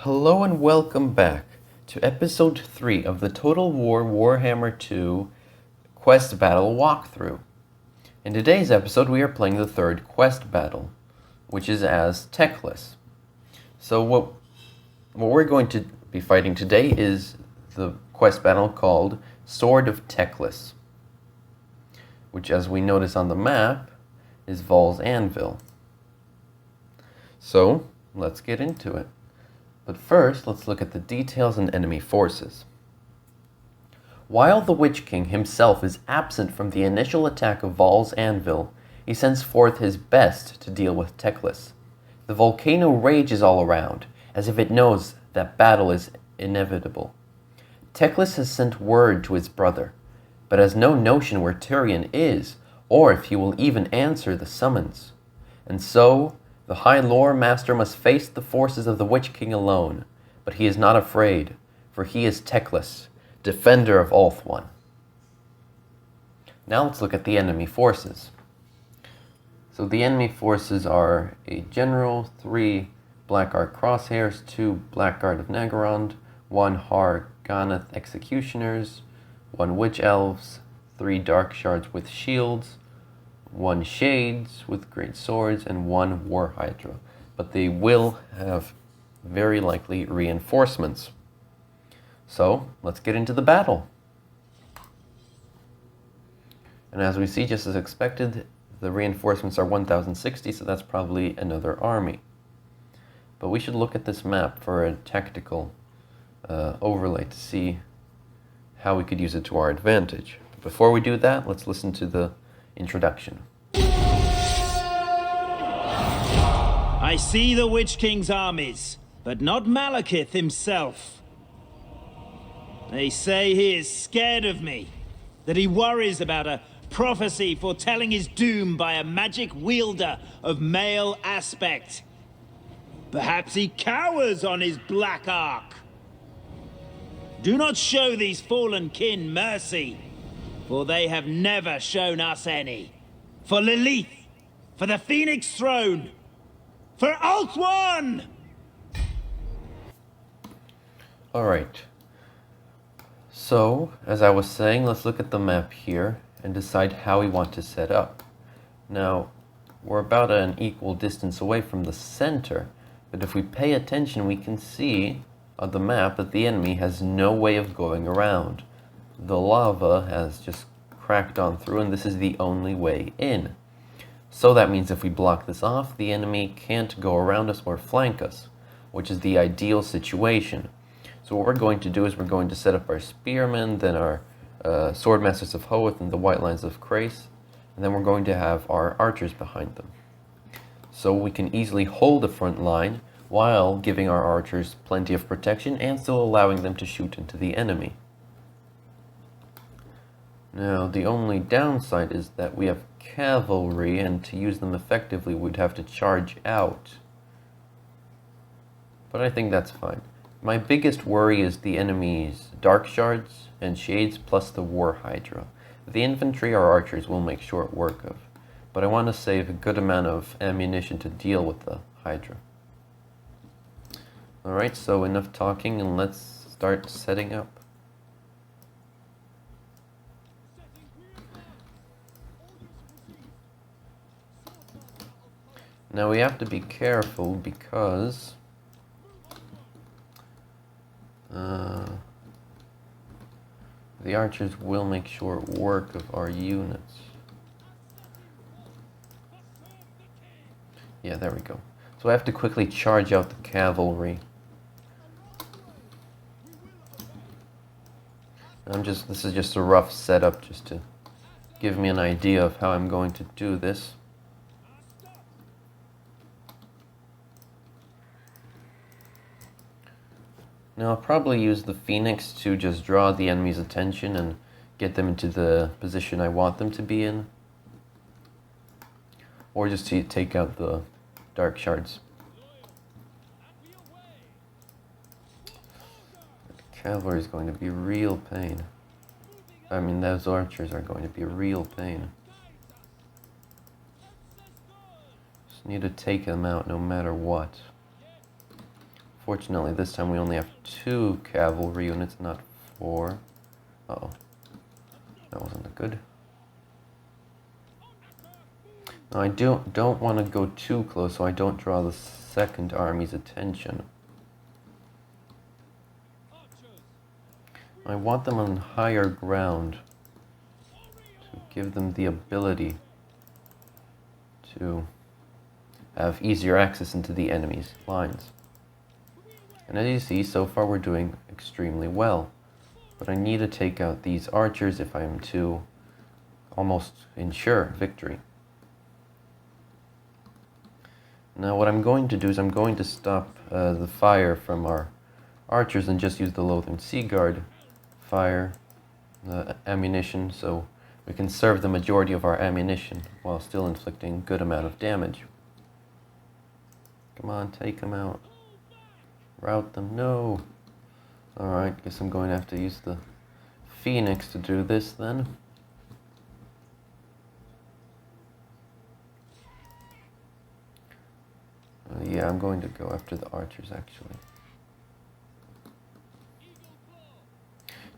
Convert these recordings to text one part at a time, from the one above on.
Hello and welcome back to episode 3 of the Total War Warhammer 2 quest battle walkthrough. In today's episode we are playing the third quest battle, which is as Teclis. So what we're going to be fighting today is the quest battle called Sword of Teclis, which, as we notice on the map, is Vaul's Anvil. So let's get into it. But first, let's look at the details and enemy forces. While the Witch King himself is absent from the initial attack of Vaul's Anvil, he sends forth his best to deal with Teclis. The volcano rages all around, as if it knows that battle is inevitable. Teclis has sent word to his brother, but has no notion where Tyrion is, or if he will even answer the summons. And so, the High Lore Master must face the forces of the Witch King alone, but he is not afraid, for he is Teclis, defender of Ulthuan. Now let's look at the enemy forces. So the enemy forces are a general, 3 Blackguard Crosshairs, 2 Blackguard of Nagorond, 1 Har-Ganath Executioners, 1 Witch Elves, 3 Dark Shards with shields, 1 Shades with great swords, and 1 War Hydra. But they will have very likely reinforcements. So, let's get into the battle. And as we see, just as expected, the reinforcements are 1060, so that's probably another army. But we should look at this map for a tactical overlay to see how we could use it to our advantage. Before we do that, let's listen to the introduction. I see the Witch King's armies, but not Malekith himself. They say he is scared of me, that he worries about a prophecy foretelling his doom by a magic wielder of male aspect. Perhaps he cowers on his black ark. Do not show these fallen kin mercy, for they have never shown us any. For Lilith, for the Phoenix Throne, for Ulthuan! Alright. So, as I was saying, let's look at the map here and decide how we want to set up. Now, we're about an equal distance away from the center, but if we pay attention we can see on the map that the enemy has no way of going around. The lava has just cracked on through, and this is the only way in. So that means if we block this off, the enemy can't go around us or flank us, which is the ideal situation. So what we're going to do is we're going to set up our spearmen, then our swordmasters of Hoeth and the white lines of Krace, and then we're going to have our archers behind them. So we can easily hold the front line while giving our archers plenty of protection and still allowing them to shoot into the enemy. Now, the only downside is that we have cavalry, and to use them effectively, we'd have to charge out. But I think that's fine. My biggest worry is the enemy's Dark Shards and Shades plus the War Hydra. The infantry or archers will make short work of, but I want to save a good amount of ammunition to deal with the Hydra. Alright, so enough talking and let's start setting up. Now we have to be careful because the archers will make short work of our units. Yeah, there we go. So I have to quickly charge out the cavalry. This is just a rough setup just to give me an idea of how I'm going to do this. Now I'll probably use the Phoenix to just draw the enemy's attention and get them into the position I want them to be in. Or just to take out the Dark Shards. The cavalry is going to be a real pain. I mean, those archers are going to be a real pain. Just need to take them out no matter what. Fortunately, this time we only have 2 cavalry units, not 4. Uh-oh. That wasn't good. Now, I don't want to go too close so I don't draw the second army's attention. I want them on higher ground to give them the ability to have easier access into the enemy's lines. And as you see, so far we're doing extremely well. But I need to take out these archers if I am to almost ensure victory. Now what I'm going to do is I'm going to stop the fire from our archers and just use the Lothern Sea Guard fire ammunition, so we can serve the majority of our ammunition while still inflicting a good amount of damage. Come on, take them out. Rout them. No! Alright, guess I'm going to have to use the Phoenix to do this then. Yeah, I'm going to go after the archers actually.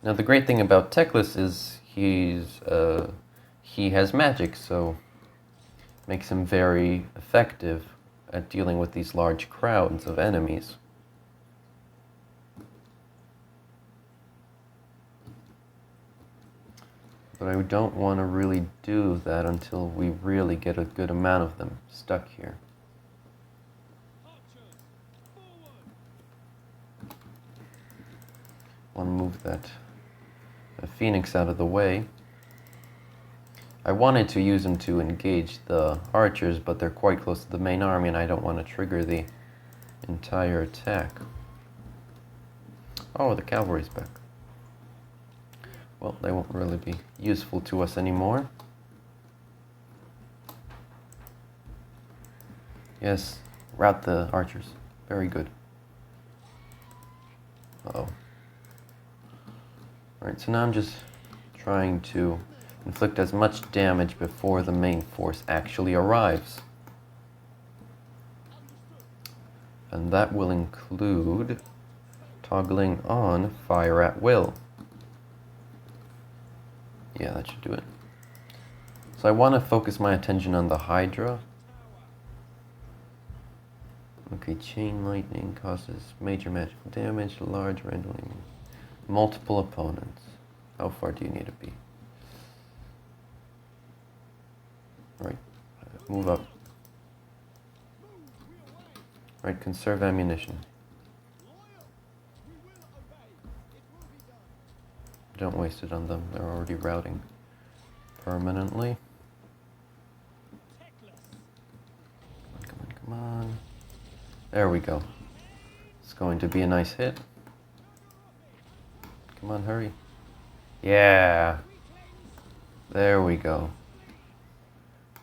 Now the great thing about Teclis is he has magic, so makes him very effective at dealing with these large crowds of enemies. But I don't want to really do that until we really get a good amount of them stuck here. I want to move that Phoenix out of the way. I wanted to use him to engage the archers, but they're quite close to the main army and I don't want to trigger the entire attack. Oh, the cavalry's back. Well, they won't really be useful to us anymore. Yes, rout the archers. Very good. Uh-oh. Alright, so now I'm just trying to inflict as much damage before the main force actually arrives. And that will include toggling on fire at will. Yeah, that should do it. So I want to focus my attention on the Hydra. Okay, chain lightning causes major magical damage, large randomly multiple opponents. How far do you need to be? Right, move up. Right, conserve ammunition. Don't waste it on them, they're already routing permanently. Come on, come on. There we go. It's going to be a nice hit. Come on, hurry. Yeah. There we go.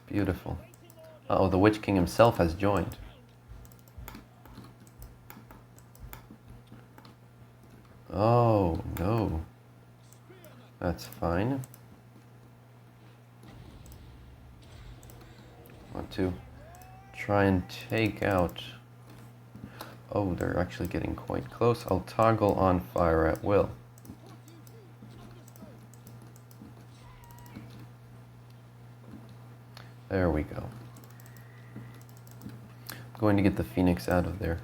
Beautiful. Uh-oh, the Witch King himself has joined. Oh, no. That's fine. Want to try and take out... Oh, they're actually getting quite close. I'll toggle on fire at will. There we go. I'm going to get the Phoenix out of there.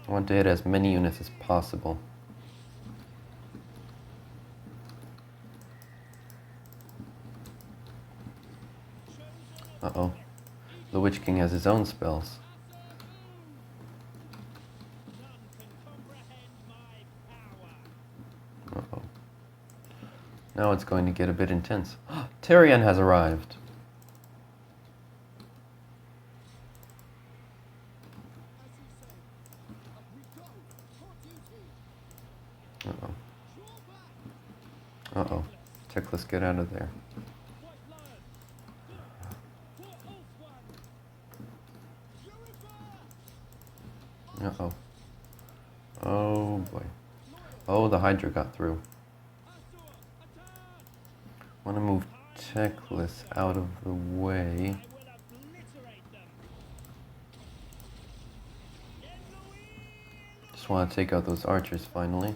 I want to hit as many units as possible. Uh-oh. The Witch King has his own spells. Uh-oh. Now it's going to get a bit intense. Tyrion has arrived. Uh-oh. Uh-oh. Teclis, get out of there. Uh-oh. Oh, boy. Oh, the Hydra got through. want to move Teclis out of the way. Just want to take out those archers finally.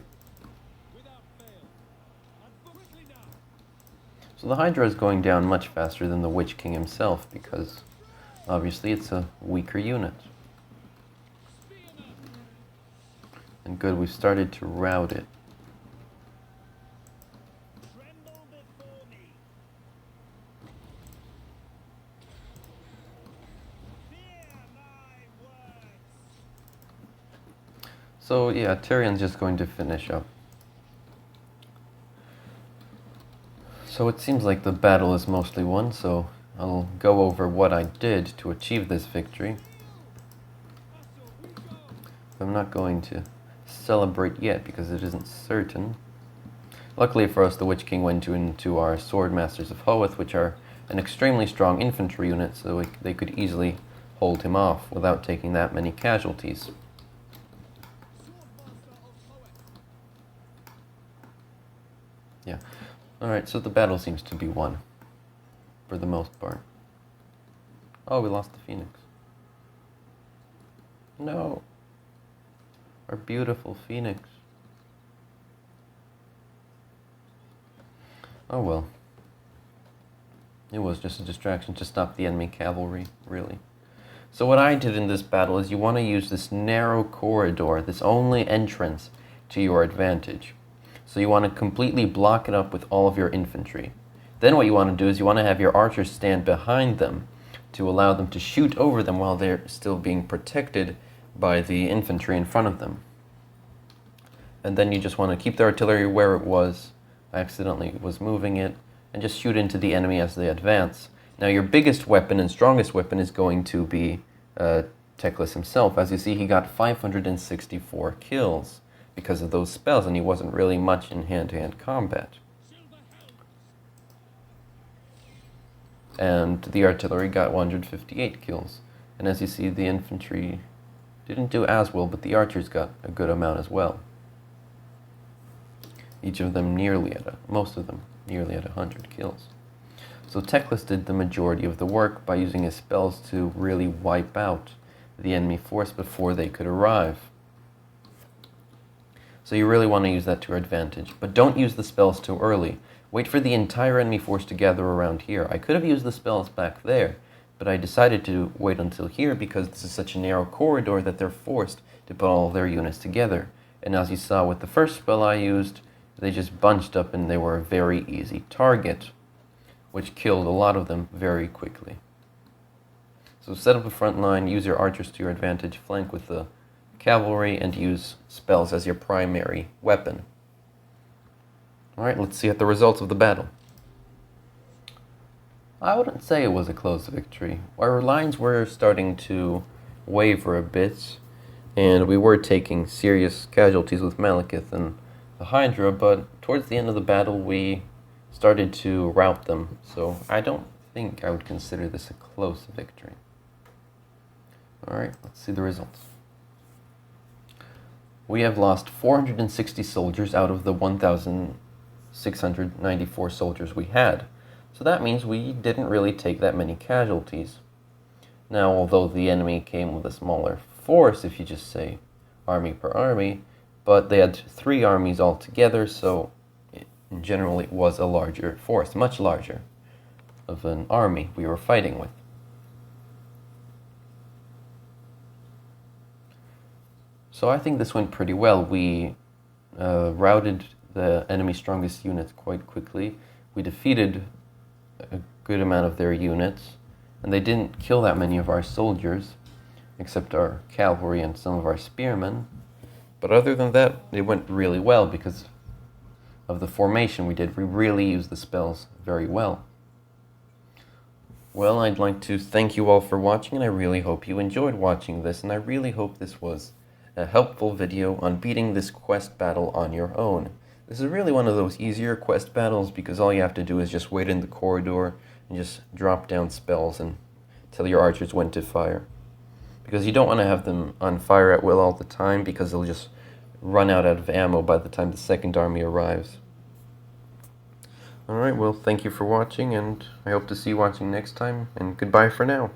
So the Hydra is going down much faster than the Witch King himself because obviously it's a weaker unit. And good, we've started to rout it. So yeah, Tyrion's just going to finish up. So it seems like the battle is mostly won, so I'll go over what I did to achieve this victory. I'm not going to celebrate yet because it isn't certain. Luckily for us, the Witch King went into our Sword Masters of Hoeth, which are an extremely strong infantry unit, so they could easily hold him off without taking that many casualties. Yeah. Alright, so the battle seems to be won. For the most part. Oh, we lost the Phoenix. No. Our beautiful Phoenix. Oh well. It was just a distraction to stop the enemy cavalry, really. So what I did in this battle is you want to use this narrow corridor, this only entrance, to your advantage. So you want to completely block it up with all of your infantry. Then what you want to do is you want to have your archers stand behind them to allow them to shoot over them while they're still being protected by the infantry in front of them. And then you just want to keep the artillery where it was. I accidentally was moving it. And just shoot into the enemy as they advance. Now your biggest weapon and strongest weapon is going to be Teclis himself. As you see, he got 564 kills because of those spells, and he wasn't really much in hand-to-hand combat. And the artillery got 158 kills. And as you see, the infantry didn't do as well, but the archers got a good amount as well. Each of them most of them nearly at 100 kills. So Teclis did the majority of the work by using his spells to really wipe out the enemy force before they could arrive. So you really want to use that to your advantage. But don't use the spells too early. Wait for the entire enemy force to gather around here. I could have used the spells back there, but I decided to wait until here because this is such a narrow corridor that they're forced to put all their units together. And as you saw with the first spell I used, they just bunched up and they were a very easy target, which killed a lot of them very quickly. So set up a front line, use your archers to your advantage, flank with the cavalry, and use spells as your primary weapon. Alright, let's see at the results of the battle. I wouldn't say it was a close victory. Our lines were starting to waver a bit, and we were taking serious casualties with Malekith and the Hydra, but towards the end of the battle we started to rout them, so I don't think I would consider this a close victory. Alright, let's see the results. We have lost 460 soldiers out of the 1,694 soldiers we had, so that means we didn't really take that many casualties. Now, although the enemy came with a smaller force, if you just say army per army, but they had 3 armies altogether, so in general it was a larger force, much larger of an army we were fighting with. So I think this went pretty well. We routed the enemy's strongest units quite quickly. We defeated a good amount of their units, and they didn't kill that many of our soldiers, except our cavalry and some of our spearmen. But other than that, it went really well because of the formation we did. We really used the spells very well. Well, I'd like to thank you all for watching, and I really hope you enjoyed watching this, and I really hope this was a helpful video on beating this quest battle on your own. This is really one of those easier quest battles because all you have to do is just wait in the corridor and just drop down spells and tell your archers when to fire. Because you don't want to have them on fire at will all the time because they'll just run out of ammo by the time the second army arrives. Alright, well, thank you for watching, and I hope to see you watching next time, and goodbye for now.